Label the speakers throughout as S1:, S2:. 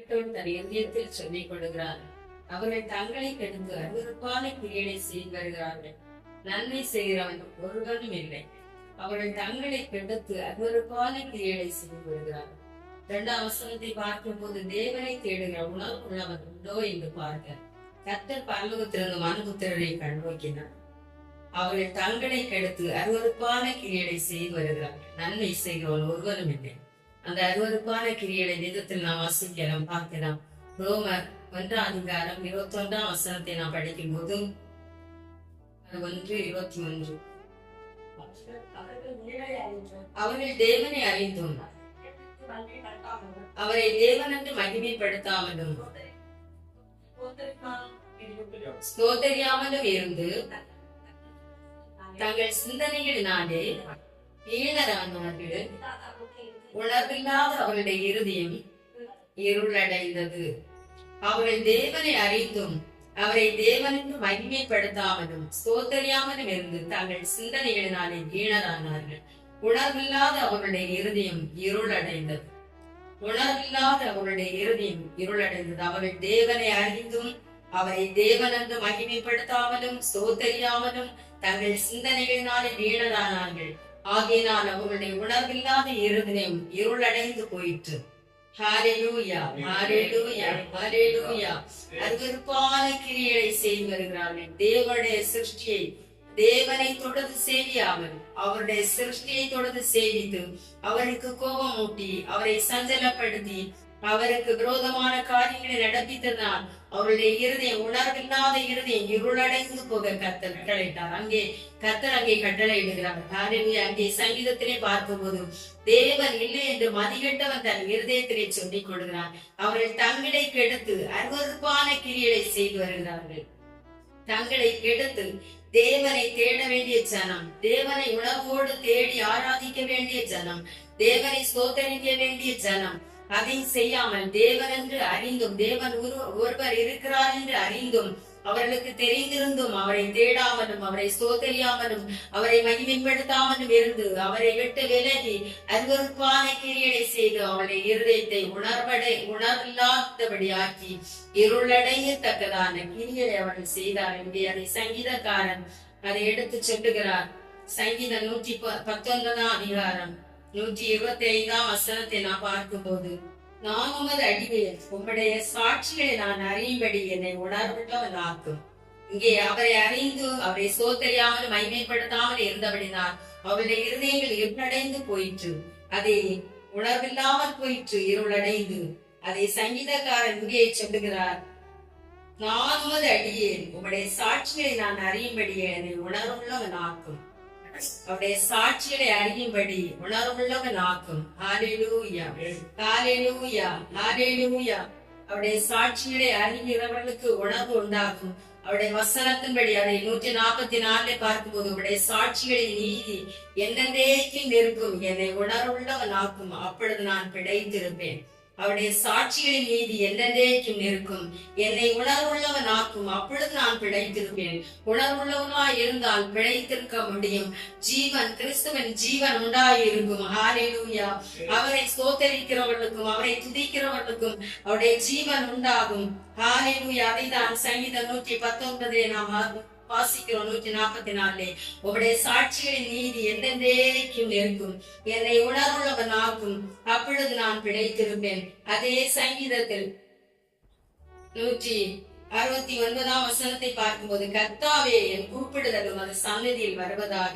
S1: கேட்டோன் தன் இதயத்தில் சொல்லிக் கொள்கிறார். அவர்கள் தங்களை கெடுத்து அருவருப்பான கிரியைகளை செய்து வருகிறார்கள். நன்மை செய்கிறவன் ஒருவனும் இல்லை. அவர்கள் தங்களை கெடுத்து அருவருப்பான கிரியைகளை செய்து வருகிறார்கள். 2ஆம் வசனத்தை பார்க்கும் போது தேவனை தேடுகிற உணர்வு உள்ளவன் உண்டோ என்று பார்க்க கர்த்தர் பரலோகத்திலிருந்து மனுபுத்திரரை கண்ணோக்கினார். அவர்கள் தங்களை கெடுத்து அருவருப்பான கிரியைகளை செய்து வருகிறார்கள். நன்மை செய்கிறவன் ஒருவரும் இல்லை. அந்த அருவருப்பான கிரியைகளை நிதத்தில் நாம் வாசிக்கலாம், பார்க்கலாம். ரோமர் 1 21 வசனத்தை நாம் படிக்கும் போது 1:21 அவர்கள் தேவனை அறிந்தும் அவரை தேவன் என்று மகிமைப்படுத்தாமலும் ஸ்தோத்தரியாமலும் இருந்து தங்கள் சிந்தனைகளினாலே ஈனரானார்கள். உணர்வில்லாத அவருடைய இருதயம் இருளடைந்தது. அவர்கள் தேவனை அறிந்தும் அவரை தேவன் என்று மகிமைப்படுத்தாமலும் ஸ்தோத்தரியாமலும் இருந்து தங்கள் சிந்தனைகளினாலே ஈனரானார்கள். உணர்வில்லாத அவருடைய இருதயம் இருளடைந்தது. உணர்வில்லாத அவருடைய இருதயம் இருளடைந்தது. அவர்கள் தேவனை அறிந்தும் அவரை தேவன் என்று மகிமைப்படுத்தாமலும் ஸ்தோத்தரியாமலும் தங்கள் சிந்தனைகளினாலே வீணரானார்கள். ஆகையினால் அவர்களுடைய உணர்வில்லாத இருதயம் இருளடைந்து போயிற்று. ஹல்லேலூயா, ஹல்லேலூயா, ஹல்லேலூயா. அருவருப்பான கிரியைகளை செய்து வருகிறார்கள். தேவனுடைய சிருஷ்டியை தேவனை தொடர்ந்து சேவியாமல் அவருடைய சிருஷ்டியை தொடர்ந்து சேவித்து அவருக்கு கோபம் ஊட்டி அவரை சஞ்சலப்படுத்தி அவருக்கு விரோதமான காரியங்களை நடப்பித்ததான் அவருடைய இருதயம் உணர்வில்லாத இருதயம் இருளடைந்து போக கர்த்தர் கட்டளையிட்டார். கர்த்தர் அங்கே கட்டளையிடுகிறார். அங்கே சங்கீதத்திலே பார்க்கும்போது தேவன் இல்லை என்று மதிகட்டவன் தன் இருதயத்திலே சொல்லிக் கொள்கிறான். அவர்கள் தங்களை கெடுத்து அருவருப்பான கிரியைகளை செய்து வருகிறார்கள். தங்களை கெடுத்து தேவனை தேட வேண்டிய ஜனம், தேவனை உணர்வோடு தேடி ஆராதிக்க வேண்டிய ஜனம், தேவனை ஸ்தோத்தரிக்க வேண்டிய ஜனம், அதை செய்யாமல் தேவன் என்று அறிந்தும் தேவன் ஒருவர் இருக்கிறார் என்று அறிந்தும் அவர்களுக்கு தெரிந்திருந்தும் அவரை தேடாமலும் அவரை ஸ்தோத்தரியாமலும் அவரை மகிமைப்படுத்தாமலும் இருந்து அவரை விட்டு விலகி அருவருப்பான கிரியைகளை செய்து அவருடைய இருதயத்தை உணர்வில்லாதபடியாக்கி இருளடையத்தக்கதான கிரியை அவர்கள் செய்தார் என்று அதை சங்கீதக்காரன் அதை எடுத்து சொல்லுகிறார். சங்கீதம் 119 125 வசனத்தை நான் பார்க்கும் போது, நான் உமது அடிமையில் உம்முடைய சாட்சிகளை நான் அறியும்படி என்னை உணர்வுள்ளவன் ஆக்கும். இங்கே அவரை அறிந்து அவரை சோதரியாமல் மகிமைப்படுத்தாமல் இருந்தபடினால் அவருடைய இருதயங்கள் இருளடைந்து போயிற்று. அதை உணர்வில்லாமல் போயிற்று, இருளடைந்து. அதை சங்கீதக்காரன் இங்கே சொல்லுகிறார். நான் உமது அடியேன் உம்முடைய சாட்சிகளை நான் அறியும்படி என்னை உணர்வுள்ளவன் ஆக்கும். அவருடைய சாட்சிகளை அறியும்படி உணர்வுள்ளவன் ஆக்கும். ஹல்லேலூயா, ஹல்லேலூயா, ஹல்லேலூயா. அவருடைய சாட்சிகளை அறிகிறவர்களுக்கு உணர்வு உண்டாகும். அவருடைய வசனத்தின்படி அதை 144 பார்க்கும்போது அவருடைய சாட்சிகளின் நீதி என்னென்றைக்கும் இருக்கும், என்னை உணர்வுள்ளவன் ஆக்கும், அப்பொழுது நான் பிழைத்திருப்பேன். அவருடைய சாட்சிகளின் நீதி என்னென்றைக்கும் இருக்கும், என்னை உணர்வுள்ளவன் ஆக்கும், அப்பொழுது நான் பிழைத்திருப்பேன். உணர்வுள்ளவனாய் இருந்தால் பிழைத்திருக்க முடியும். ஜீவன், கிறிஸ்துவின் ஜீவன் உண்டாயிருக்கும். ஹல்லேலூயா. அவரை ஸ்தோத்தரிக்கிறவர்களுக்கும் அவரை துதிக்கிறவர்களுக்கும் அவருடைய ஜீவன் உண்டாகும். ஹல்லேலூயா. அதைதான் சங்கீதம் 119 நாம் வாசிக்கிறோம். 144 உங்களுடைய சாட்சிகளின் நீதி எந்தெந்தைக்கும் இருக்கும், என்னை உணர்வுள்ளவன் ஆக்கும், அப்பொழுது நான் பிழைத்திருப்பேன். அதே சங்கீதத்தில் 169 வசனத்தை பார்க்கும்போது, கர்த்தாவே என் கூப்பிடுதலும் அது சந்நிதியில் வருவதாக,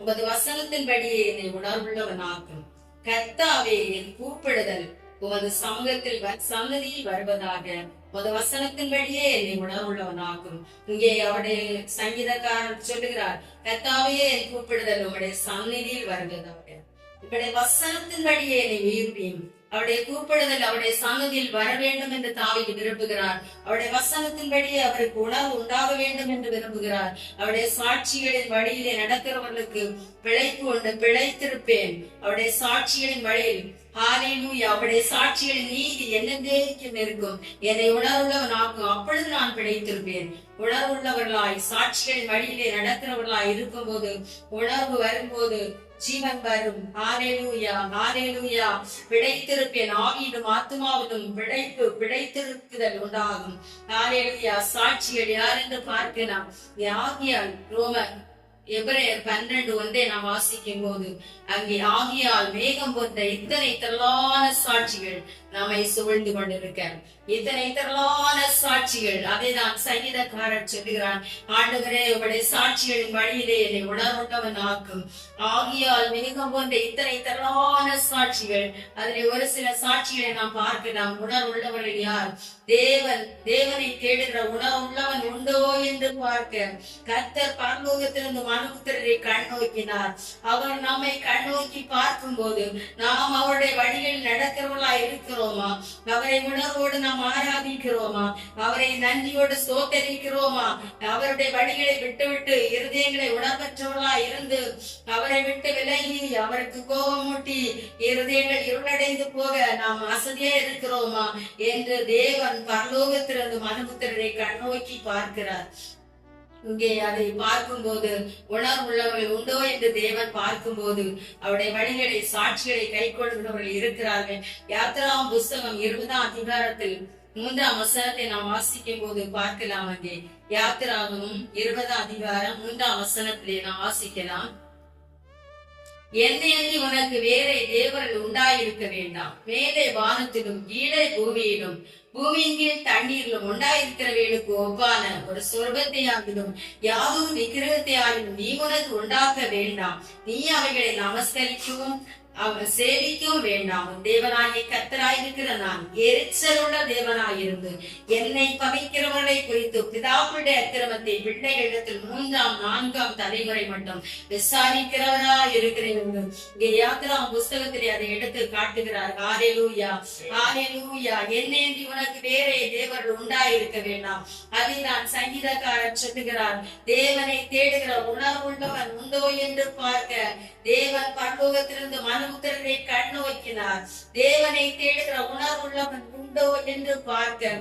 S1: உமது வசனத்தின்படியே என்னை உணர்வுள்ளவன் ஆக்கும். கர்த்தாவே என் கூப்பிடுதல் உமது சமூகத்தில் சன்னதியில் வருவதாக, உமது வசனத்தின்படியே என்னை உணர்வுள்ளவனாகும். இங்கே அவருடைய சங்கீதக்காரன் சொல்லுகிறார், கர்த்தாவே என் கூப்பிடுதல் உம்முடைய சந்நிதியில் வருவதாக, உங்களுடைய வசனத்தின்படியே என்னை உயிர்ப்பேன். அவருடைய கூப்பிடுதல் அவருடைய சன்னதியில் வர வேண்டும் என்று தாவீது விரும்புகிறார். அவருடைய வசனத்தின்படியே அவருக்கு உணர்வு உண்டாக வேண்டும் என்று விரும்புகிறார். அவருடைய சாட்சிகளின் வழியிலே நடக்கிறவர்களுக்கு பிழைப்பு உண்டு, பிழைத்திருப்பேன். அவருடைய சாட்சிகளின் வழியில் ஹல்லேலூயா. அவருடைய சாட்சிகளின் நீதி என்னென்றைக்கும் இருக்கும், என்னை உணர்வுள்ளவன் ஆக்கும், அப்பொழுது நான் பிழைத்திருப்பேன். உணர்வுள்ளவர்களாய் சாட்சிகளின் வழியிலே நடக்கிறவர்களாய் இருக்கும் போது, உணர்வு வரும்போது ஜீவன் வரும். ஹalleluya ஹalleluya. பிழைத்திருப்பேன், ஆவியிலும் ஆத்துமாவிலும் பிழைத்திருக்குதல் உண்டாகும். ஹalleluya. சாட்சிகள் யார் என்று பார்க்கலாம். ஆகியால் எபிரேயர் 12:1 நாம் வாசிக்கும் போது அங்கே ஆகியால் மேகம் போன்ற இத்தனை திரளான சாட்சிகள் நம்மை சூழ்ந்து கொண்டிருக்க, இத்தனை திரளான சாட்சிகள். அதை தான் சங்கீதக்காரர் சொல்லுகிறான், ஆண்டவரே உங்களுடைய சாட்சிகளின் வழியிலே என்னை உணர்வுள்ளவன் ஆக்கும். ஆகியால் மேகம் போன்ற இத்தனை திரளான சாட்சிகள். அதில் ஒரு சில சாட்சிகளை நாம் பார்க்கலாம். உணர்வுள்ளவர்கள் யார்? தேவனை தேடுகிற உணர்வுள்ளவன் உண்டோ என்று பார்க்க கர்த்தர் பரலோகத்திலிருந்து மனுபுத்திரரை கண்ணோக்கினார். அவர் நம்மை கண்ணோக்கி பார்க்கும் போது நாம் அவருடைய வழிகளில் நடக்கிறவர்களா இருக்கிறோமா? அவரை உணர்வோடு நாம் ஆராதிக்கிறோமா? அவரை நன்றியோடு ஸ்தோத்தரிக்கிறோமா? அவருடைய வழிகளை விட்டுவிட்டு இருதயங்களை உணர்வற்றவர்களா இருந்து அவரை விட்டு விலகி அவருக்கு கோபமூட்டி இருதயங்கள் இருளடைந்து போக நாம் அசதியா இருக்கிறோமா என்று தேவன் பரலோகத்திலிருந்து மனுபுத்திரரை கண்ணோக்கி பார்க்கிறார். இங்கே அதை பார்க்கும் போது உணர்வுள்ளவர்கள் உண்டோ என்று தேவன் பார்க்கும் போது அவருடைய வழிகளை சாட்சிகளை கை கொள்கிறவர்கள் இருக்கிறார்கள். யாத்திராம் புஸ்தகம் 20ஆம் அதிகாரத்தில் 3ஆம் வசனத்தை நாம் வாசிக்கும் போது பார்க்கலாம். அங்கே யாத்திராகமும் 20ஆம் அதிகாரம் 3ஆம் வசனத்திலே நாம் வாசிக்கலாம். என்னை உனக்கு வேற தேவர்கள் உண்டாயிருக்க வேண்டாம். மேலே வானத்திலும் கீழே பூமியிலும் பூமியின் கீழ் தண்ணீரிலும் உண்டாயிருக்கிறவர்களுக்கு ஒவ்வான ஒரு சொர்க்கத்தையாகிலும் யாரும் விக்கிரகத்தையாகிலும் நீ உனக்கு உண்டாக்க வேண்டாம். நீ அவைகளை நமஸ்கரிக்கவும் அவர் சேவிக்கவும் வேண்டாம். தேவனாகிய கர்த்தராயிருக்கிற நான் எரிச்சலுள்ள தேவனாயிருந்து என்னை பகைக்கிறவர்களை குறித்து பிதாக்களுடைய அக்கிரமத்தை பிள்ளைகளிடத்தில் 3ஆம் 4ஆம் தலைமுறை மட்டும் விசாரிக்கிறவராய் இருக்கிறேன். இங்கே யாத்திராம் புஸ்தகத்திலே அதை எடுத்து காட்டுகிறார். ஹalleluya ஹalleluya. என்னை உனக்கு வேறே தேவர்கள் உண்டாயிருக்க வேண்டாம். அதை நான் சங்கீதக்காரர் சொல்லுகிறார். தேவனை தேடுகிற உணர்வுள்ளவன் உண்டோ என்று பார்க்க தேவன் பரலோகத்திலிருந்து மனுபுத்திரரை கண்ணோக்கினார். தேவனை தேடுகிற உணர்வுள்ளவன் உண்டோ என்று பார்க்க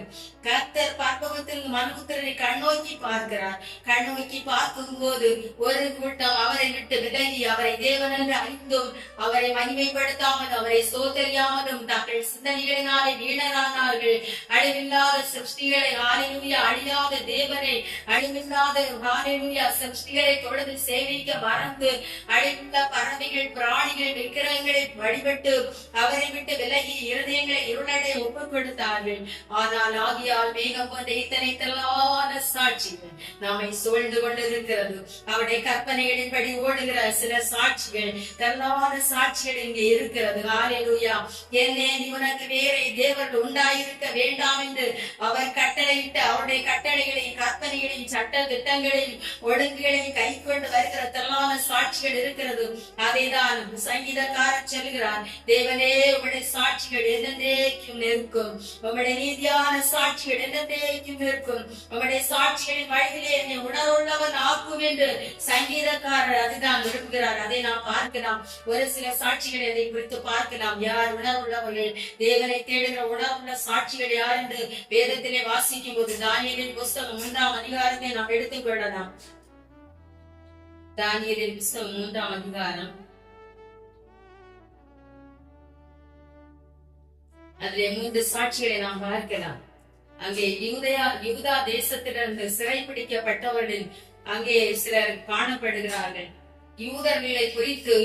S1: கர்த்தர் பரலோகத்தில் மனுபுத்திரரை கண்ணோக்கி பார்க்கிறார். கண்ணோக்கி பார்க்கும் போது ஒரு கூட்டம் அவரை விட்டு விலகி அவரை தேவனென்று அறிந்தும் அவரை மகிமைப்படுத்தாமல் அவரை சோதரியாமலும் தங்கள் சிந்தனைகளினாலே வீணரானார்கள். அழிவில்லாத சிருஷ்டிகளை ஹalleluya அழியாத தேவனை அழிவில்லாத ஹalleluya சிருஷ்டிகளை தொழுது சேவிக்க மறந்து அழிவுள்ள பறவைகள் பிராணிகள் விக்கிரகங்களை வழிபட்டு அவரை விட்டு விலகி இருதயங்களை இருளடை ஒப்புக் கொடுத்தார்கள். ஆனால் ஆகியால் மேகம் போன்ற இத்தனை திரளான சாட்சிகள் நம்மை சூழ்ந்து கொண்டிருக்கிறது. அவருடைய கற்பனைகளின்படி ஓடுகிற சில சாட்சிகள், திரளான சாட்சிகள் இங்கே இருக்கிறது. ஹalleluya. என்னே உனக்கு வேறே தேவர்கள் உண்டாயிருக்க வேண்டாம் என்று அவர் கட்டளையிட்டு அவருடைய கட்டளைகளையும் கற்பனைகளையும் சட்ட திட்டங்களையும் ஒழுங்குகளையும் கை கொண்டு வருகிற திரளான சாட்சிகள் இருக்கிறது. அதைதான் சங்கீதக்காரர் சொல்கிறார். தேவனே உங்களுடைய சாட்சிகள் என்னென்றைக்கும் நிற்கும். உங்களுடைய நீதியான சாட்சிகள் என்னென்றைக்கும் நிற்கும். உங்களுடைய சாட்சிகளின் வழியிலே என்னை உணர்வுள்ளவன் ஆக்கும் என்று சங்கீதக்காரர் அதுதான் விரும்புகிறார். அதை நாம் பார்க்கலாம். ஒரு சில சாட்சிகளை அதை குறித்து பார்க்கலாம். யார் உணர்வுள்ளவர்கள்? தேவனை தேடுகிற உணர்வுள்ள சாட்சிகள் யார் என்று வேதத்திலே வாசிக்கும் போது தானியேலின் புஸ்தகம் 3ஆம் அதிகாரத்தை நாம் எடுத்துக் கொள்ளலாம். தானியேலின் புஸ்தகம் 3ஆம் அதிகாரம் அதிலே 3 சாட்சிகளை நாம் பார்க்கலாம். அங்கே யூதா தேசத்திலிருந்து சிறைப்பிடிக்கப்பட்டவர்கள் அங்கே சிலர் காணப்படுகிறார்கள். யூதர்களை குறித்து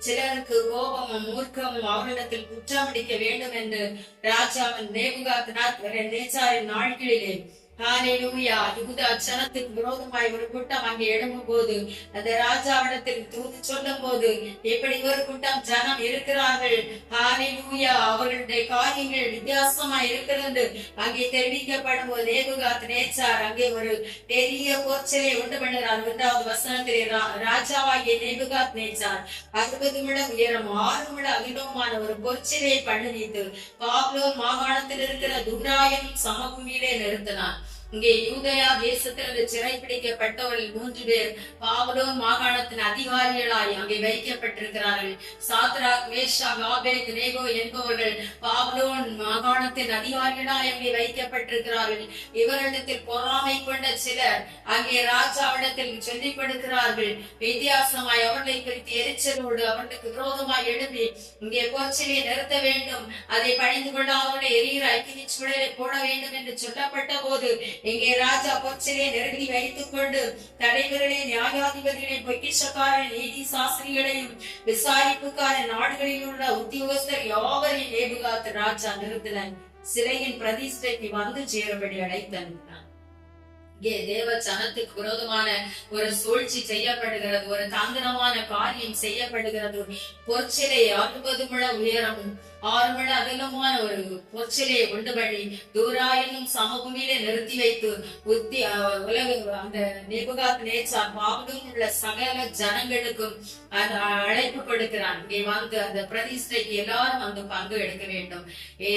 S1: சிலருக்கு கோபமும் மூர்க்கமும் அவர்களிடத்தில் குற்றமடிக்க வேண்டும் என்று ராஜாவின் நேபுகாத்நேச்சாரின் நாட்களிலே ஹalleluya யூதா ஜனத்துக்கு விரோதமாய் ஒரு கூட்டம் அங்கே எழும்பும் போது அந்த ராஜாவிடத்தில் தூது சொல்லும் போது இப்படி ஒரு கூட்டம் ஜனம் இருக்கிறார்கள், ஹalleluya அவர்களுடைய காரியங்கள் வித்தியாசமாய் இருக்கிறது அங்கே தெரிவிக்கப்படும் போது நேபுகாத்நேச்சார் அங்கே ஒரு பெரிய போர்ச்சலை உண்டு பண்ணுகிறார். 1ஆவது வசனத்திலே ராஜாவாகிய நேபுகாத்நேச்சார் 60 முழம் உயரம் 6 முழ அகிலமான ஒரு பொற்சிலையை பண்ணுவித்து பாபிலோன் மாகாணத்தில் இருக்கிற துராயம் சமபூமியிலே நிறுத்தினார். இங்கே யூதயா தேசத்திலிருந்து சிறைப்பிடிக்கப்பட்டவர்கள் 3 பேர் பாபிலோன் மாகாணத்தின் அதிகாரிகளாய் அங்கே வைக்கப்பட்டிருக்கிறார்கள். சாத்ராக், மேஷாக், ஆபேத்நேகோ என்பவர்கள் பாபிலோன் மாகாணத்தின் அதிகாரிகளாய் அங்கே வைக்கப்பட்டிருக்கிறார்கள். இவரிடத்தில் பொறாமை கொண்ட சிலர் அங்கே ராஜாவிடத்தில் சொல்லிக் கொடுக்கிறார்கள். வித்தியாசமாய் அவர்களை குறித்து எரிச்சலோடு அவர்களுக்கு விரோதமாய் எழுப்பி இங்கே போர்ச்சிலை நிறுத்த வேண்டும், அதை பணிந்து கொள்ளாதவர்களை எரிகிற அக்கினி சூழலை போட வேண்டும் என்று சொல்லப்பட்ட போது இங்கே ராஜா பொற்சிலையை நெருங்கி வைத்துக் கொண்டு தலைவர்களையும் நியாயாதிபதிகளையும் பொக்கிஷக்காரன் நீதி சாஸ்திரிகளையும் விசாரிப்புக்கார நாடுகளில் உள்ள உத்தியோகஸ்தர் யாவரையும் நேபுகாத் ராஜா நிறுத்தினான். சிறையின் பிரதிஷ்டைக்கு வந்து சேரும்படி அழைத்தனுப்பினான். தேவ ஜனத்துக்கு விரோதமான ஒரு சூழ்ச்சி செய்யப்படுகிறது, ஒரு தந்திரமான காரியம் செய்யப்படுகிறது. பொற்சிலை 60 முழ உயரமும் 6 முழ அகலமான ஒரு பொற்சிலையை உண்டுபடி தூராயினும் சமபூமியிலே நிறுத்தி வைத்து உலக அந்த நேபுகாத்நேச்சார் பாபிலோனில் உள்ள சகல ஜனங்களுக்கும் அழைப்பு கொடுக்கிறான். இங்கே வந்து அந்த பிரதிஷ்டைக்கு எல்லாரும் வந்து பங்கு எடுக்க வேண்டும்.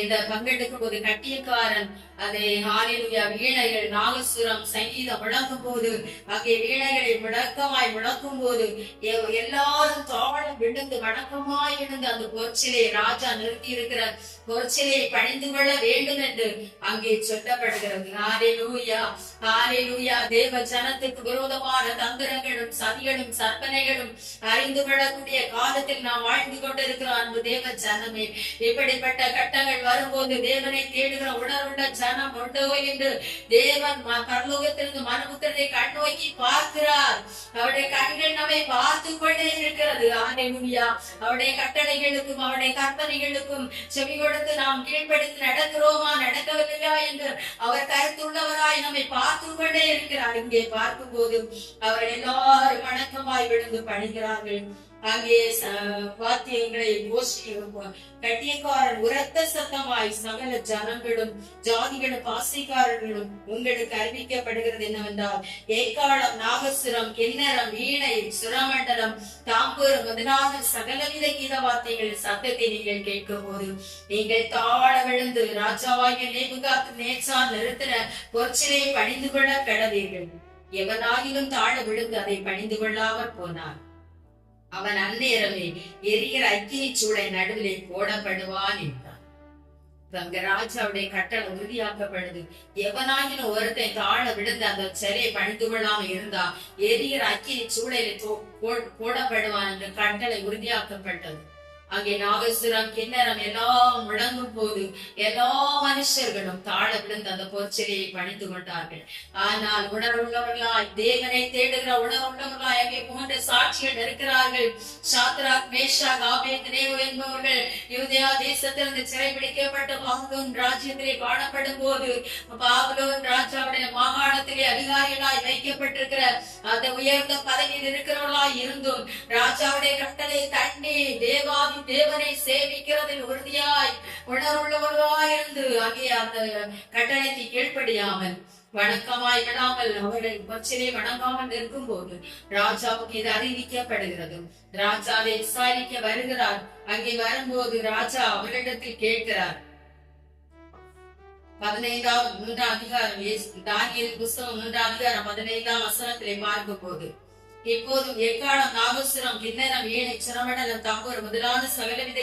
S1: இந்த பங்கெடுக்கும் போது கட்டியக்காரன் அதை ஹalleluya வீணைகள் நாகசுரம் சங்கீதம் முழங்கும் போது அங்கே வீணைகளை முழக்கும் போது எல்லாரும் தாழம் விழுந்து வணக்கமாய் எழுந்து அந்த பொற்சிலையை ராஜா நிறுத்தி இருக்கிற பொற்சிலையை பணிந்து கொள்ள வேண்டும் என்று அங்கே சொல்லப்படுகிறது. ஹalleluya ஹalleluya. தேவ ஜனத்துக்கு விரோதமான தந்திரங்களும் சதிகளும் சற்பனைகளும் அறிந்து கொள்ளக்கூடிய காலத்தில் நாம் வாழ்ந்து கொண்டிருக்கிறோம். அன்பு தேவ ஜனமே, இப்படிப்பட்ட கட்டங்கள் வரும்போது தேவனை தேடுகிற உணர்வுள்ள ஜனம் உண்டோ என்று தேவன் பரலோகத்திலிருந்து மனுபுத்திரனை கண் நோக்கி பார்க்கிறார். அவருடைய கண்கள் நம்மை பார்த்து கொண்டே இருக்கிறது. ஹalleluya. அவருடைய கட்டளைகளுக்கும் அவருடைய கற்பனைகளுக்கும் செவி கொடுத்து நாம் கீழ்ப்படுத்தி நடக்கிறோமா நடக்கவில்லையா என்று அவர் கருத்துள்ளவராய் நம்மை பார்த்து கொண்டே இருக்கிறார். இங்கே பார்க்கும் போது அவர் எல்லாரும் வணக்கமாய் விழுந்து பணிகிறார்கள். அங்கே வாத்தியங்களை கட்டியக்காரன் உரத்த சத்தமாய் சகல ஜனங்களும் ஜாதிகளும் பாசைக்காரர்களும் உங்களுக்கு அறிவிக்கப்படுகிறது என்னவென்றால், ஏக்காளம், நாகசுரம், கிண்ணறம், வீணை, சுரமண்டலம், தாம்பூரம் முதலான சகலவித கீத வார்த்தைகள் சத்தத்தை நீங்கள் கேட்கும் போது நீங்கள் தாழ விழுந்து ராஜாவாகிய நேபுகாத்நேச்சார் நிறுத்தின பொற்சிலையை பணிந்து கொள்ள கடவீர்கள். எவனாகிலும் தாழ விழுந்து அதை பணிந்து கொள்ளாமல் போனார். அவன் அந்நேரமே எரிகிற அக்கினி சூளை நடுவிலே போடப்படுவான் என்றான். அங்க ராஜாவுடைய கட்டளை உறுதியாக்கப்படுது. எவனாகிலும் ஒருத்தன் தாழ விழுந்து அந்த சிலையை பணிந்து கொள்ளாம இருந்தா எரிகிற அக்கினி சூளையில போடப்படுவான் என்ற கட்டளை உறுதியாக்கப்பட்டது. அங்கே நாகசுரம் கிண்ணறம் எல்லாம் முழங்கும் போது எல்லா மனுஷர்களும் தாழ விழுந்து அந்த பொற்சிலையை பணிந்து கொண்டார்கள். ஆனால் உணர்வுள்ளவர்களாய் தேவனை தேடுகிற உணர்வுள்ளவர்களாய் அங்கே 3 சாட்சிகள் இருக்கிறார்கள். சாத்ராக், மேஷாக், ஆபேத்நேகோ என்பவர்கள் யூதேயா தேசத்திலிருந்து சிறைபிடிக்கப்பட்ட பாபிலோன் ராஜ்யத்திலே காணப்படும் போது பாபிலோன் ராஜாவுடைய மாகாணத்திலே அதிகாரிகளாய் வைக்கப்பட்டிருக்கிற அந்த உயர்ந்த பதவியில் இருக்கிறவர்களாய் இருந்தும் ராஜாவுடைய கட்டளை தண்ணி தேவனை சேவிக்கிறதில் உறுதியாய் உணர்வுள்ளவர்களாய் இருந்து அங்கே அந்த கட்டளைக்கு கீழ்ப்படியாமல் வணக்கமாய் விடாமல் அவர்கள் பொற்சிலை வணங்காமல் இருக்கும் போது ராஜாவுக்கு இது அறிவிக்கப்படுகிறது. ராஜா அதை விசாரிக்க வருகிறார். அங்கே வரும்போது ராஜா அவர்களிடத்தில் கேட்கிறார். 15வது 3ஆம் அதிகாரம் தானியேல் புஸ்தகம் 3ஆம் அதிகாரம் 15ஆம் வசனத்திலே பார்க்கும் போது, இப்போதும் எக்காளம், நாகசுரம், கிண்ணறம், வீணை, சுரமண்டலம், தாம்பூர் முதலான சகலவித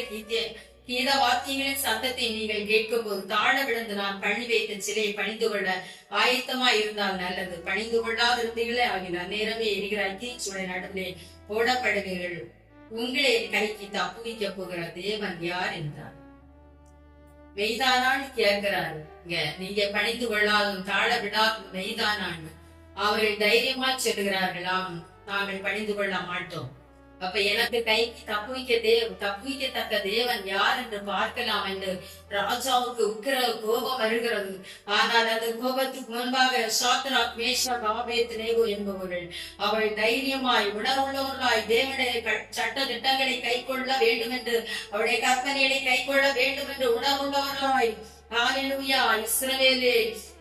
S1: கீத வாத்தியங்களின் சத்தத்தை நீங்கள் கேட்கும் போது தாழ விழுந்து நான் பணி வைத்த சிலையை பணிந்து கொள்ள ஆயத்தமாய் இருந்தால் நல்லது. பணிந்து கொள்ளாதிருந்தீர்களே ஆகினார் நேரமே எரிகிற அக்கினி சூளை நடுவிலே போடப்படுவீர்கள். உங்களை கைக்கு தப்புவிக்க போகிற தேவன் யார் என்றார். மெய்தானான்னு கேட்கிறாரு. நீங்க பணிந்து கொள்ளாதும் தாழ விடாது மெய்தானான்னு அவர்கள் தைரியமா சொல்லுகிறார்களாம், நாங்கள் பணிந்து கொள்ள மாட்டோம். அப்ப எனக்கு கைக்கு தப்புவிக்கத்தக்க தேவன் யார் என்று பார்க்கலாம் என்று ராஜாவுக்கு உக்கிர கோபம் வருகிறது. ஆனால் அந்த கோபத்துக்கு முன்பாக சாத்ராக், மேஷாக், ஆபேத்நேகோ என்பவர்கள் அவள் தைரியமாய் உணர்வுள்ளவர்களாய் தேவனுடைய சட்ட திட்டங்களை கை கொள்ள வேண்டும் என்று அவருடைய கற்பனைகளை கை கொள்ள வேண்டும் என்று உணர்வுள்ளவர்களாய் ஹalleluya இஸ்ரவேலே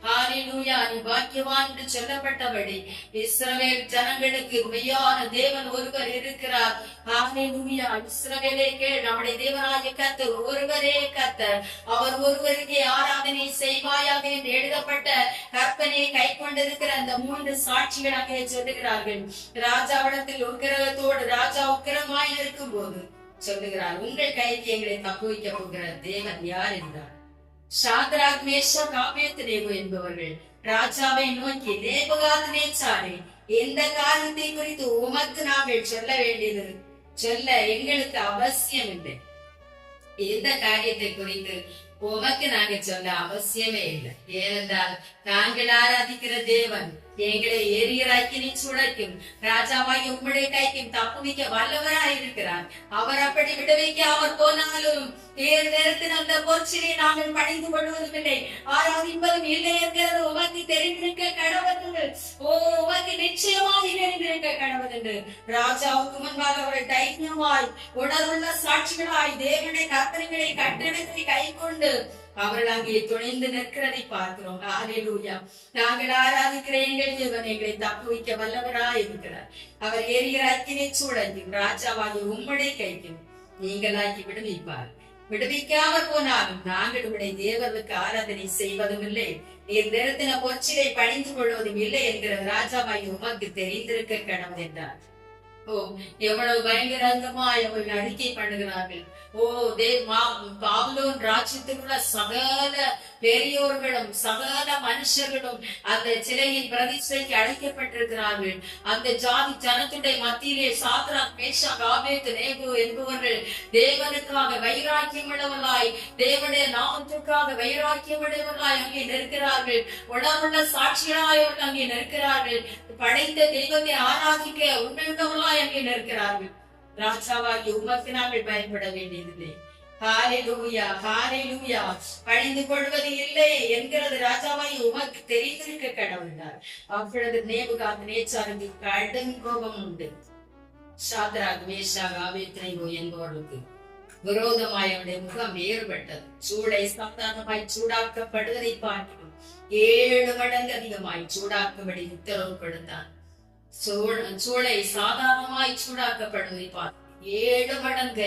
S1: ஹalleluya நீ பாக்கியவான் என்று சொல்லப்பட்டபடி இஸ்ரவேல் ஜனங்களுக்கு மெய்யான தேவன் ஒருவர் இருக்கிறார். ஹalleluya இஸ்ரவேலே கேள், நம்முடைய தேவனாகிய கர்த்தர் ஒருவரே கர்த்தர். அவர் ஒருவருக்கே ஆராதனை செய்வாயாக என்று எழுதப்பட்ட கற்பனையை கை கொண்டிருக்கிற அந்த 3 சாட்சிகள் அங்கே சொல்லுகிறார்கள். ராஜாவிடத்தில் உக்கிரகத்தோடு ராஜா உக்கிரமாய் இருக்கும் போது சொல்லுகிறார், உங்கள் கைக்கு எங்களை தப்புவிக்க போகிற தேவன் யார் என்றார். சாத்ராக் மேஷாக் ஆபேத்நேகோ என்பவர்கள் ராஜாவை நோக்கி, நேபுகாத்நேச்சாரே, எந்த காரியத்தை குறித்து உமக்கு நாங்கள் சொல்ல வேண்டியது சொல்ல எங்களுக்கு அவசியம் இல்லை. எந்த காரியத்தை குறித்து உமக்கு நாங்க சொல்ல அவசியமே இல்லை. ஏனென்றால் நாங்கள் ஆராதிக்கிற தேவன் எங்களை எரிகிற அக்கினி சுடக்கும் ராஜாவாகி உம்முடைய கைக்கும் தப்புவிக்க வல்லவராய் இருக்கிறார். அவர் அப்படி விடுவிக்காமல் போனாலும் நேரத்தில் அந்த பொற்சிலை நாங்கள் பணிந்து கொள்வதும் இல்லை, ஆராதிப்பதும் இல்லை என்கிறது உமக்கு தெரிந்திருக்க கடவுள். உமக்கு நிச்சயமாக தெரிந்திருக்க கடவுள். ராஜாவுக்கு முன்பாக அவர்கள் தைரியமாய் உணர்வுள்ள சாட்சிகளாய் தேவனுடைய கற்பனைகளை கட்டணத்தை கை கொண்டு அவர்கள் அங்கே துணைந்து நிற்கிறதை பார்க்கிறோம். ஹல்லேலூயா. நாங்கள் ஆராதிக்கிற எங்கள் தேவன் எங்களை தப்புவிக்க வல்லவராய் இருக்கிறார். அவர் எரிகிற அக்கினி சூழலையும் ராஜாவாகி உம்முடைய கைக்கும் நீங்களாக்கி விடுவிப்பார். விடுவிக்காமல் போனாலும் நாங்கள் உடைய தேவர்களுக்கு ஆராதனை செய்வதும் இல்லை, நீர் நிறுத்தின பொற்சிலை பணிந்து கொள்வதும் இல்லை என்கிற ராஜாவாகி உமக்கு தெரிந்திருக்க கடவுள் என்றார். எவ்வளவு பயங்கரமாய் அவர்கள் அறிக்கை பண்ணுகிறார்கள். பாபிலோன் ராஜ்யத்தில் உள்ள சகல பெரியோர்களும் சகல மனுஷர்களும் அந்த சிலையின் பிரதிஷ்டைக்கு அழைக்கப்பட்டிருக்கிறார்கள். அந்த ஜாதி ஜனத்துடைய மத்தியிலே சாத்ராக் மேஷாக் ஆபேத்நேகோ என்பவர்கள் தேவனுக்காக வைராக்கியம் உள்ளவர்களாய், தேவனுடைய நாமத்திற்காக வைராக்கியம் உடையவர்களாய் அங்கே நிற்கிறார்கள். உணர்வுள்ள சாட்சிகளாய் அவர்கள் அங்கே நிற்கிறார்கள். படைத்த தெய்வத்தை ஆராதிக்க உண்மையுள்ளவர்களாய் அங்கே நிற்கிறார்கள். ராஜாவாகி உமக்கு நாங்கள் பயன்பட வேண்டியதில்லை. ஹல்லேலூயா, ஹல்லேலூயா. பணிந்து கொள்வது இல்லை என்கிறது ராஜாவாகி உமக்கு தெரிந்திருக்க கடவுள். அப்பொழுது நேபுகாத்நேச்சாருக்கு கடும் கோபம் உண்டு. சாத்ராக் மேஷாக் ஆபேத்நேகோ என்பவர்களுக்கு விரோதமாய் அவருடைய முகம் வேறுபட்டது. சூளை சாதாரணமாய் சூடாக்கப்படுவதை பார்க்கிறோம். 7 மடங்கு அதிகமாய் சூடாக்கும்படி உத்தரவு கொடுத்தான். சூளை சாதாரணமாய் சூடாக்கப்படுவதை பார்க்கிறோம். 7 மடங்கு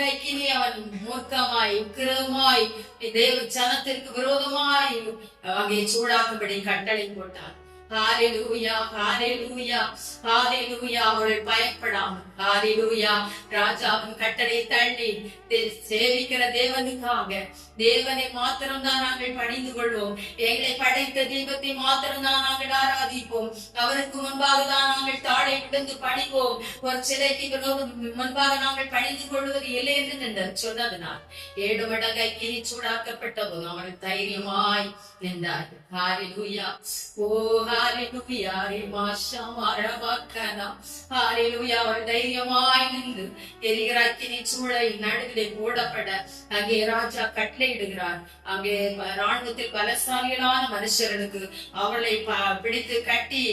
S1: அக்கினி அவன் மூர்க்கமாய் உக்கிரமாய் தேவ ஜனத்திற்கு விரோதமாய் அங்கே சூடாக்கும்படி கட்டளை போட்டான். ஹல்லேலூயா, ஹல்லேலூயா, ஹல்லேலூயா. அவர்கள் பயப்படாமல் ஹல்லேலூயா ராஜாவின் கட்டளை தள்ளி சேவிக்கிற தேவனுக்காக தேவனை மாத்திரம் தான் நாங்கள் பணிந்து கொள்வோம். எங்களை படைத்த தெய்வத்தை மாத்திரம் தான் நாங்கள் ஆராதிப்போம். அவருக்கு முன்பாக தான் நாங்கள் தாழை விழுந்து பணிவோம். ஒரு சிலைக்கு முன்பாக நாங்கள் பணிந்து கொள்வது இல்லை என்று சொன்னதனால் 7 மடங்கு அக்கினி சூடாக்கப்பட்டதும் அவன் தைரியமாய் நின்றார். ஹல்லேலூயா. ஓ ஹல்லேலூயா. ஹல்லேலூயா. அவர் தைரியமாய் நின்று எரிகிற அக்கினி சூளை நடுவிலே போடப்பட அங்கே ராஜா கட்டளை இடுகிறார். அங்கே ராணுவத்தில் பலசாலிகளான மனுஷர்களுக்கு அவர்களை பிடித்து கட்டி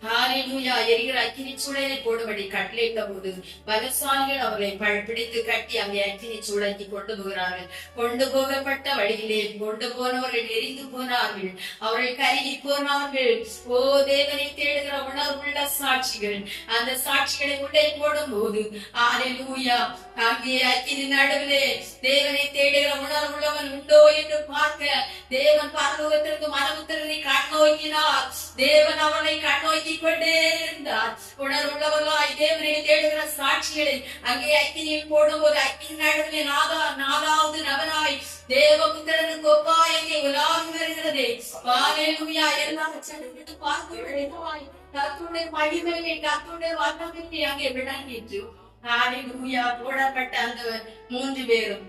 S1: ஹல்லேலூயா எரிகிற அக்கினி சூளையை போடும்படி கட்டளையிட்ட போது பலசாலிகள் அவர்களை பிடித்து கட்டி அங்கே அக்கினி சூளைக்கு கொண்டு போகிறார்கள். கொண்டு போகப்பட்ட வழியிலே கொண்டு போனவர்கள் எரிந்து போனார்கள், அவர்கள் கருகி போனார்கள். ஓ தேவனை தேடுகிற உணர்வுள்ள சாட்சிகள் அந்த சாட்சிகளை உள்ளே போடும் போது ஹல்லேலூயா அங்கே அக்கினி நடுவிலே தேவனை தேடுகிற உணர்வுள்ளவன் உண்டோ என்று பார்க்க தேவன் பரலோகத்திற்கு மனமுத்திரனை கண்ணோக்கினார். தேவன் அவனை கண்ணோக்கி கொண்டே இருந்தார். உணர்வுள்ளவர்களாய் தேவனை தேடுகிற சாட்சிகளை அங்கே அக்கினியில் போடும்போது அக்கினி நடுவிலே 4வது நபராய் தேவபுத்திரனுக்கு ஒப்பாய் அங்கே உலாவி வருகிறது. ஹல்லேலூயா. எல்லாம் பார்க்க கர்த்தருடைய மகிமையை கர்த்தருடைய வல்லமையை அங்கே விளங்கிற்று. ஹல்லேலூயா. போடப்பட்ட அந்த 3 பேரும்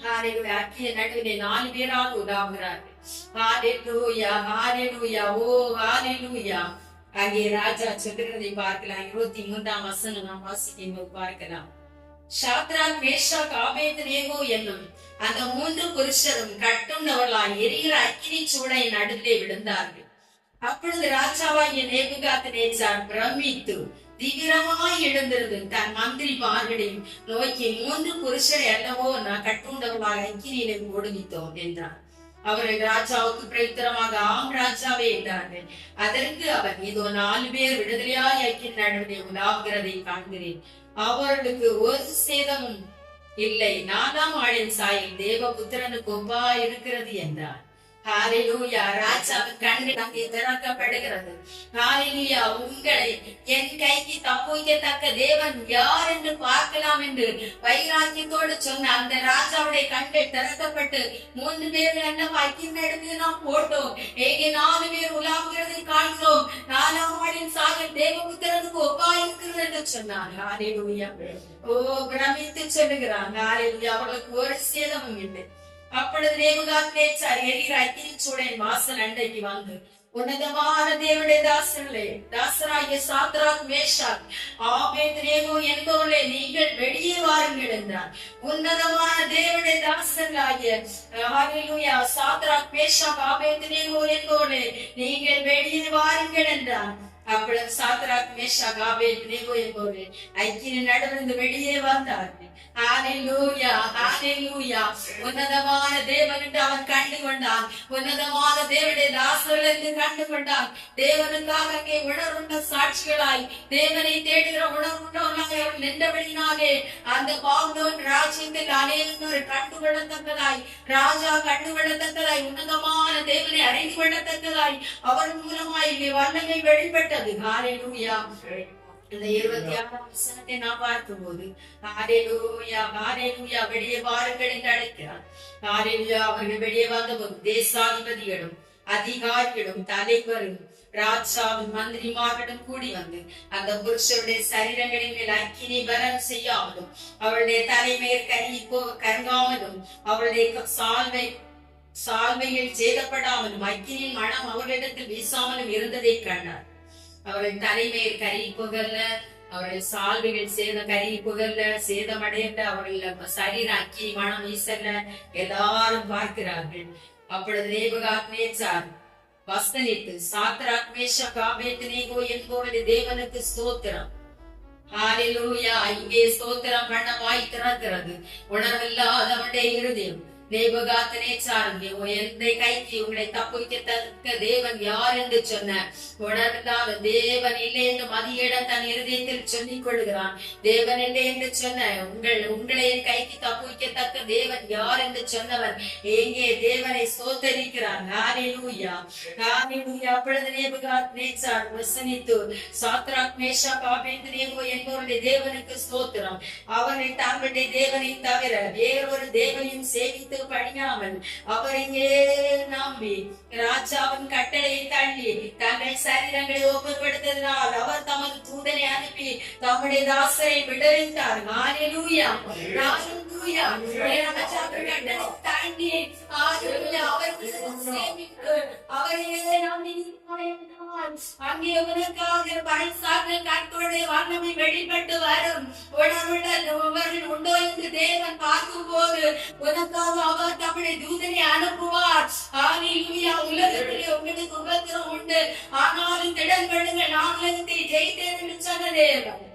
S1: ஹல்லேலூயா அக்கினி நடுவிலே 4 பேராக உலாவுகிறார்கள். ஹல்லேலூயா, ஹல்லேலூயா. ஓ ஹல்லேலூயா. அங்கே ராஜா சொல்கிறதை பார்க்கலாம். 23ஆம் வசனம் நாம் வாசிக்கும்போது பார்க்கலாம். சாத்ராக் மேஷாக் ஆபேத்நேகோ என்னும் அந்த 3 புருஷரும் கட்டுண்டவர்களாய் எரிகிற அக்கினி சூளை நடுவிலே விழுந்தார்கள். அப்பொழுது ராஜாவாகிய நேபுகாத்நேச்சார் பிரமித்து தீவிரமாய் எழுந்திருந்து தன் மந்திரிமார்களையும் நோக்கி 3 புருஷரை அல்லவோ நான் கட்டுண்டவர்களாக அக்கினியிலே போடுவித்தோம் என்றார். அவர்கள் ராஜாவுக்கு பிரயுத்தரமாக ஆம் ராஜாவே என்றார்கள். அதற்கு அவர், இதோ 4 பேர் விடுதலையாய் அக்கினி நடுவிலே உலாவுகிறதை காண்கிறேன், அவர்களுக்கு ஒரு சேதமும் இல்லை, 4ஆம் ஆளின் சாயல் தேவபுத்திரனுக்கு ஒப்பா இருக்கிறது என்றார். ஹalleluya. ராஜாவின் கண்கள் அங்கே திறக்கப்படுகிறது. ஹalleluya. உங்களை என் கைக்கு தப்புவிக்கத்தக்க தேவன் யார் என்று பார்க்கலாம் என்று வைராக்கியத்தோடு சொன்ன அந்த ராஜாவுடைய கண்கள் திறக்கப்பட்டு 3 பேர்கள் என்ன அக்கினி நாம் போட்டோம். ஏகே 4 பேர் உலாவுகிறதை காண்கிறோம். 4ஆம் ஆளின் சாயல் தேவபுத்திரனுக்கு ஒப்பா இருக்கிறது என்று சொன்னார். ஹalleluya. ஓ, பிரமித்து சொல்லுகிறான். ஹalleluya. அவர்களுக்கு ஒரு சேதமும் இல்லை. அப்பொழுது நேபுகாத்நேச்சார் எரிகிற அக்கினிச் சூளையின் வாசல் அண்டைக்கு வந்து, உன்னதமான தேவனுடைய தாசர்களே, தாசராகிய சாத்ராக் மேஷாக் ஆபேத்நேகோ என்பவர்களே, நீங்கள் வெளியே வாருங்கள் என்றார். உன்னதமான தேவனுடைய தாசர்களாகிய ஹalleluya சாத்ராக் மேஷாக் ஆபேத்நேகோ என்பவர்களே, நீங்கள் வெளியே வாருங்கள் என்றார். அப்பொழுது சாத்ராக் மேஷாக் ஆபேத்நேகோ என்பவர்களே அக்கினி நடுவிலிருந்து வெளியே வந்தார்கள். ஹalleluya, ஹalleluya. உன்னதமான தேவன் என்று அவன் கண்டு கொண்டான். உன்னதமான தேவனுடைய தாசர்கள் என்று கண்டு கொண்டான். தேவனுக்காக அங்கே உணர்வுள்ள சாட்சிகளாய், தேவனை தேடுகிற உணர்வுள்ளவர்களாய் அவர்கள் நின்றபடினாலே அந்த பாபிலோன் ராஜ்யத்தில் அநேகர் கண்டுகொள்ளத்தக்கதாய், ராஜா கண்டுகொள்ளத்தக்கதாய், உன்னதமான தேவனை அறிந்து கொள்ளத்தக்கதாய் அவர் மூலமாய் இங்கே வல்லமை வெளிப்பட்டது. ஹalleluya. இந்த 26ஆம் வசனத்தை நாம் பார்க்கும்போது ஹalleluya, ஹalleluya, வெளியே வாருங்கள் என்று அழைக்கிறார். ஹalleluya. அவர்கள் வெளியே வந்தபோது தேசாதிபதிகளும் அதிகாரிகளும் தலைவரும் ராஜாவின் மந்திரிமார்களும் கூடி வந்து அந்த புருஷருடைய சரீரங்களின் மேல் அக்கினி பலன் செய்யாமலும் அவருடைய தலைமையில் கருங்காமலும் அவருடைய சால்வையில் சேதப்படாமலும் அக்கினியின் மனம் அவர்களிடத்தில் வீசாமலும் இருந்ததை கண்டார். அவர்கள் தலைமையில் கறி புகழ்ல, அவர்கள் சால்வைகள் கறி புகழ்ல, சேதமடைந்த அவர்கள் சரீர அக்கினி மனம் வீசல எல்லாரும் பார்க்கிறார்கள். அப்பொழுது நேபுகாத்நேச்சார் வசனித்து, சாத்ராக் மேஷாக் ஆபேத்நேகோ என்பவருடைய தேவனுக்கு ஸ்தோத்திரம். ஹalleluya. இங்கே ஸ்தோத்திரம் பண்ண வாய் திறக்கிறது. உணர்வில்லாதவனுடைய இருதயம் நேபுகாத்நேச்சார் எந்த கைக்கு உங்களை தப்புவிக்கத்தக்க தேவன் யார் என்று சொன்ன உணர்ந்தால் தேவன் இல்லை என்று மதியிடம் தன் இருதயத்தில் சொல்லிக் கொள்கிறான். தேவன் இல்லை என்று சொன்ன உங்களை என் கைக்கு தப்புவிக்கத்தக்க தேவன் யார் என்று சொன்னவர் எங்கே தேவனை சோதரிக்கிறார். ஹalleluya, ஹalleluya. அப்பொழுது நேபுகாத்நேச்சார் வசனித்து, சாத்ராக் மேஷாக் ஆபேத்நேகோ என்பவருடைய தேவனுக்கு ஸ்தோத்திரம். அவர்கள் தங்களுடைய தேவனை தவிர வேறொரு தேவனையும் சேவித்து படியாமல் அவரையே நம்பி ராஜாவின் கட்டளையை தள்ளி தங்கள் சரீரங்களை ஒப்புப்படுத்தினால் அவர் தமது தூதனை அனுப்பி தம்முடைய தாசரை விடுவித்தார். ஹalleluya, ஹalleluya. ராஜாவின் கட்டளை தாண்டி அவரையே நம்பி அங்கே உனக்காக பரிசாக்கள் கர்த்தருடைய வல்லமை வெளிப்பட்டு வரும். உணர்வுள்ளவர்கள் உண்டோ என்று தேவன் பார்க்கும் போது உனக்காக அவர் தம்முடைய தூதனை அனுப்புவார். ஹalleluya. உலகத்திலே உங்களுக்கு உபத்திரம் உண்டு, ஆனாலும் திடன் கொள்ளுங்கள், நான் உலகத்தை ஜெயித்தேன் என்று சொன்ன தேவன்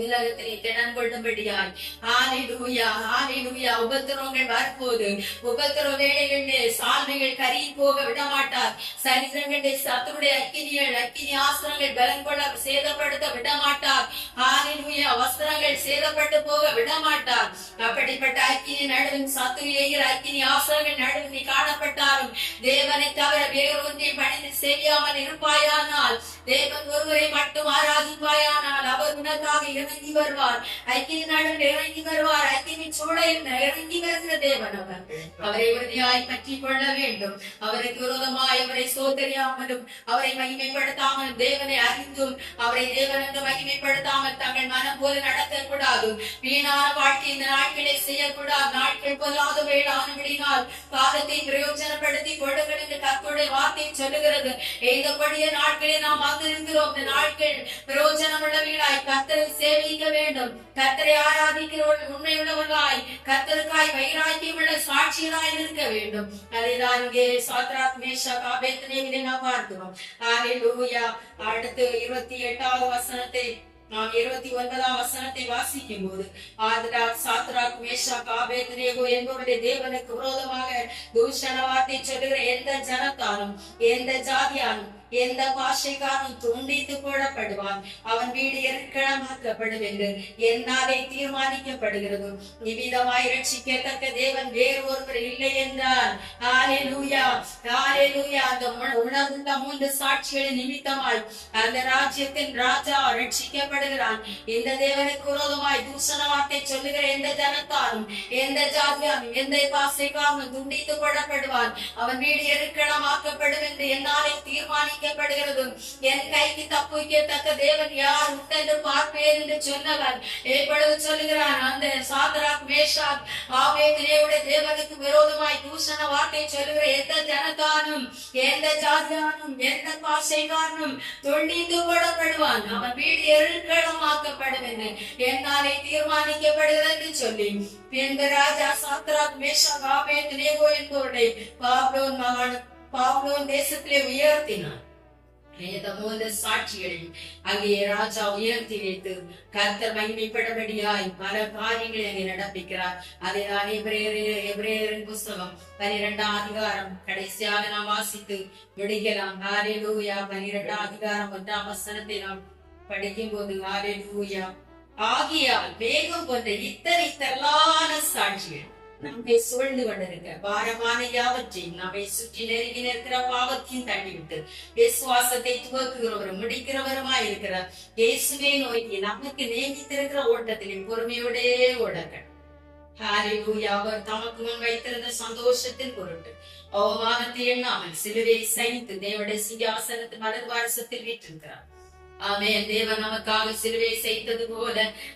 S1: உலகத்தினை திடன் கொள்ளும்படியாய் ஹalleluya, ஹalleluya. உபத்திரவங்கள் வரப்போது உபத்திர வேளைகளிலே சால்வைகள் கருகி போக விடமாட்டார். சரீரங்களுடைய சத்துருடைய அக்கினி ஆஸ்திரங்கள் பலன் கொள்ள சேதப்படுத்த விடமாட்டார். ஹalleluya. வஸ்திரங்கள் சேதப்பட்டு போக விடமாட்டார். அப்படிப்பட்ட அக்கினி நடுவின் சத்துரு எகிற அக்கினி ஆஸ்திரங்கள் நடுவில் காணப்பட்டாலும் தேவனை தவிர வேறொன்றை பணிந்து செய்யாமல் இருப்பாயானால், தேவன் ஒருவரை மட்டும் ஆராதிப்பாயானால் அவர் உனக்காக இறங்கி வருவார். அக்கினி நடுவில் இறங்கி வருவார். அக்கினி சூளையில் இறங்கி வருகிற தேவன் அவர். அவரை உறுதியாய் பற்றி கொள்ள வேண்டும். அவருக்கு விரோதமாய் அவரை சோதரியாமலும் அவரை மகிமைப்படுத்தாமல் தேவனை அறிந்தும் அவரை தேவன் என்று மகிமைப்படுத்தாமல் தங்கள் மனம் போல நடக்க கூடாது. வீணான வாழ்க்கை இந்த நாட்களை செய்யக்கூடாது. நாட்கள் பொல்லாத வேளாண்மையினால் காலத்தை பிரயோஜனப்படுத்தி கொடுங்கள் என்று கர்த்தருடைய வார்த்தை சொல்லுகிறது. எய்தபடிய நாட்களை நாம் வந்திருக்கிறோம். இந்த நாட்கள் பிரயோஜனம் உள்ளவர்களாய் கர்த்தரை சேவிக்க வேண்டும். கர்த்தரை ஆராதிக்கிறவர்கள் உண்மை உள்ளவர்களாய் கர்த்தருக்காய் வைராக்கியம் உள்ள சாட்சிகளாய் இருக்க வேண்டும். அதைதான் இங்கே சாத்ராக் மேஷாக் ஆபேத்நேகோவை நாம் பார்க்கிறோம். ஹalleluya. அடுத்து 28வது வசனத்தை நாம் 29ஆம் வசனத்தை வாசிக்கும் போது ஆதலால் சாத்ராக் மேஷாக் ஆபேத்நேகோ என்பவருடைய தேவனுக்கு விரோதமாக தூஷண வார்த்தை சொல்லுகிற எந்த ஜனத்தாலும் எந்த ஜாதியாலும் எந்த பாஷைக்காரனும் துண்டித்து போடப்படுவான், அவன் வீடு எருக்களமாக்கப்படும் என்று என்னாலே தீர்மானிக்கப்படுகிறது. இவ்விதமாய் ரட்சிக்கத்தக்க தேவன் வேறு ஒருவர் இல்லை என்றார். ஹல்லேலூயா, ஹல்லேலூயா. அந்த உணர்வுள்ள 3 சாட்சிகளின் நிமித்தமாய் அந்த ராஜ்யத்தின் ராஜா ரட்சிக்கப்படுகிறான். இந்த தேவனுக்கு விரோதமாய் தூஷண வார்த்தை சொல்லுகிற எந்த ஜனத்தாலும் எந்த ஜாதியாலும் எந்த பாஷைக்காரனும் துண்டித்து போடப்படுவான், அவன் வீடு எருக்களமாக்கப்படும் என்று என்னாலே தீர்மானிக்க என் கைக்கு தப்புவிக்கத்தக்க தேவன் யார் உண்டென்று பார்ப்பேன் என்று சொன்னவன் எப்பொழுது சொல்லுகிறான். அந்த சாத்ராக் மேஷாக் ஆபேத்நேகோவுடைய தேவனுக்கு விரோதமாய் தூஷண வார்த்தை சொல்லுகிற எந்த ஜனத்தானும் எந்த ஜாதியானும் எந்த பாஷைக்காரனும் துண்டித்து போடப்படுவான், அவன் வீடு எருக்களமாக்கப்படும் என்று என்னாலே தீர்மானிக்கப்படுகிறது என்று சொல்லி பின்பு ராஜா சாத்ராக் மேஷாக் ஆபேத்நேகோ என்பவருடைய பாபிலோன் தேசத்திலே உயர்த்தினான். இந்த 3 சாட்சிகளில் அங்கே ராஜா உயர்த்தி வைத்து கர்த்தர் மகிமைப்படும்படியாய் பல காரியங்களை அங்கே நடப்பிக்கிறார். அதைதான் எபிரேயரின் புஸ்தகம் 12ஆம் அதிகாரம் கடைசியாக நாம் வாசித்து விடுகிறோம். ஹல்லேலூயா. 12ஆம் அதிகாரம் 1ஆம் வசனத்தை நாம் படிக்கும் போது ஹல்லேலூயா. ஆகியால் வேகம் கொண்ட இத்தனை திரளான சாட்சிகள் நம்மை சூழ்ந்து கொண்டிருக்க பாரமான யாவற்றையும் நம்மை சுற்றி நெருங்கி நிற்கிற பாவத்தையும் தள்ளிவிட்டு விசுவாசத்தை துவக்குகிறவரும் முடிக்கிறவருமாய் இருக்கிறார் இயேசுவை நோக்கி நமக்கு நியமித்திருக்கிற ஓட்டத்திலே பொறுமையோடே ஓடங்கள். ஹல்லேலூயா. அவர் தமக்கு முன் வைத்திருந்த சந்தோஷத்தின் பொருட்டு அவமானத்தை எண்ணாமல் சிலுவையை சகித்து தேவனுடைய சிங்காசனத்தின் வலது வாரிசத்தில் வீற்றிருக்கிறார். ஆமென். தேவன் நமக்காக சிலுவையை செய்தது போல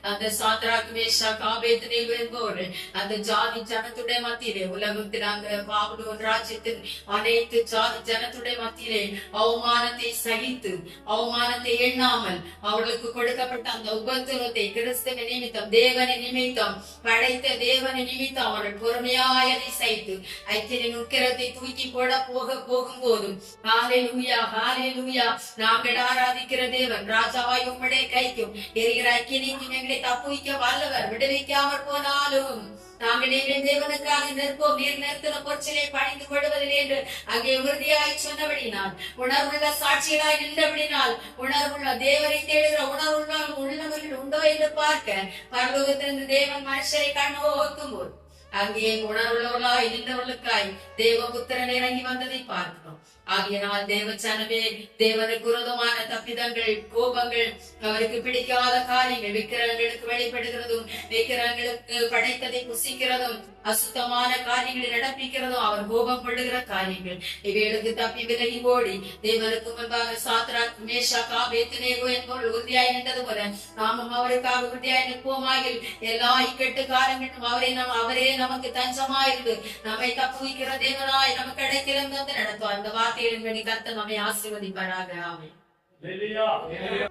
S1: அந்த சாத்ராக் மேஷாக் ஆபேத்நேகோ என்பவர்கள் அந்த ஜாதி ஜனத்துடைய மத்தியிலே உலகத்தில் அந்த பாபிலோன் ராஜ்யத்தின் அனைத்து ஜாதி ஜனத்துடைய மத்தியிலே அவமானத்தை சகித்து அவமானத்தை எண்ணாமல் அவர்களுக்கு கொடுக்கப்பட்ட அந்த உபத்திரவத்தை கிறிஸ்துவ நிமித்தம் தேவனை நிமித்தம் படைத்த தேவனை நிமித்தம் அவர்கள் பொறுமையாய் அதை சகித்து ஐக்கியரின் உக்கிரத்தை தூக்கி போட போகும் போதும் ஹல்லேலூயா, ஹல்லேலூயா. நாங்கள் ஆராதிக்கிற தேவன் ராஜாவாய் உம்முடைய கைக்கும் எரிகிற அக்கினிக்கும் எங்களை தப்புவிக்க வல்லவர். விடுவிக்காமற் போனாலும் நாங்கள் எங்கள் தேவனுக்காக நிற்போம், நீர் நிறுத்தின பொற்சிலை பணிந்து கொள்வதில்லை என்று அங்கே உறுதியாய் சொன்னபடினால், உணர்வுள்ள சாட்சிகளாய் நின்றபடினால், உணர்வுள்ள தேவனை தேடுகிற உள்ளவர்கள் உண்டோ என்று பார்க்க பரலோகத்திலிருந்து தேவன் மனுஷரை கண்ணோக்கும் போது அங்கே உணர்வுள்ளவர்களாய் நின்றவர்களுக்காய் தேவபுத்திரன் இறங்கி வந்ததை பார்க்கிறோம். ஆகியனால் தேவச்சனமே தேவனுக்கு விரோதமான தப்பிதங்கள் கோபங்கள் அவருக்கு பிடிக்காத காரியங்கள் விக்கிரகங்களுக்கு வெளிப்படுகிறதும் விக்கிரகங்களுக்கு படைத்ததை புசிக்கிறதும் அசுத்தமான காரியங்களை நடப்பிக்கிறதும் அவர் கோபம் கொள்ளுகிற காரியங்கள் இவைகளுக்கு தப்பி விலகி ஓடி தேவனுக்கு முன்பாக சாத்ராக் மேஷாக் ஆபேத்நேகோ என்பவர்கள் உறுதியாய் நின்றது போல நாமும் அவருக்காக உறுதியாய் நிற்போமாகில் எல்லா இக்கட்டு காலங்களும் அவரே நமக்கு தஞ்சமாயிருந்து நம்மை தப்புவிக்கிற தேவனாய் நமக்கு கிடைக்கிறது நடத்துவார். அந்த வார்த்தைகளின்படி கர்த்தர் நம்மை ஆசீர்வதிப்பாராக. ஆமென்.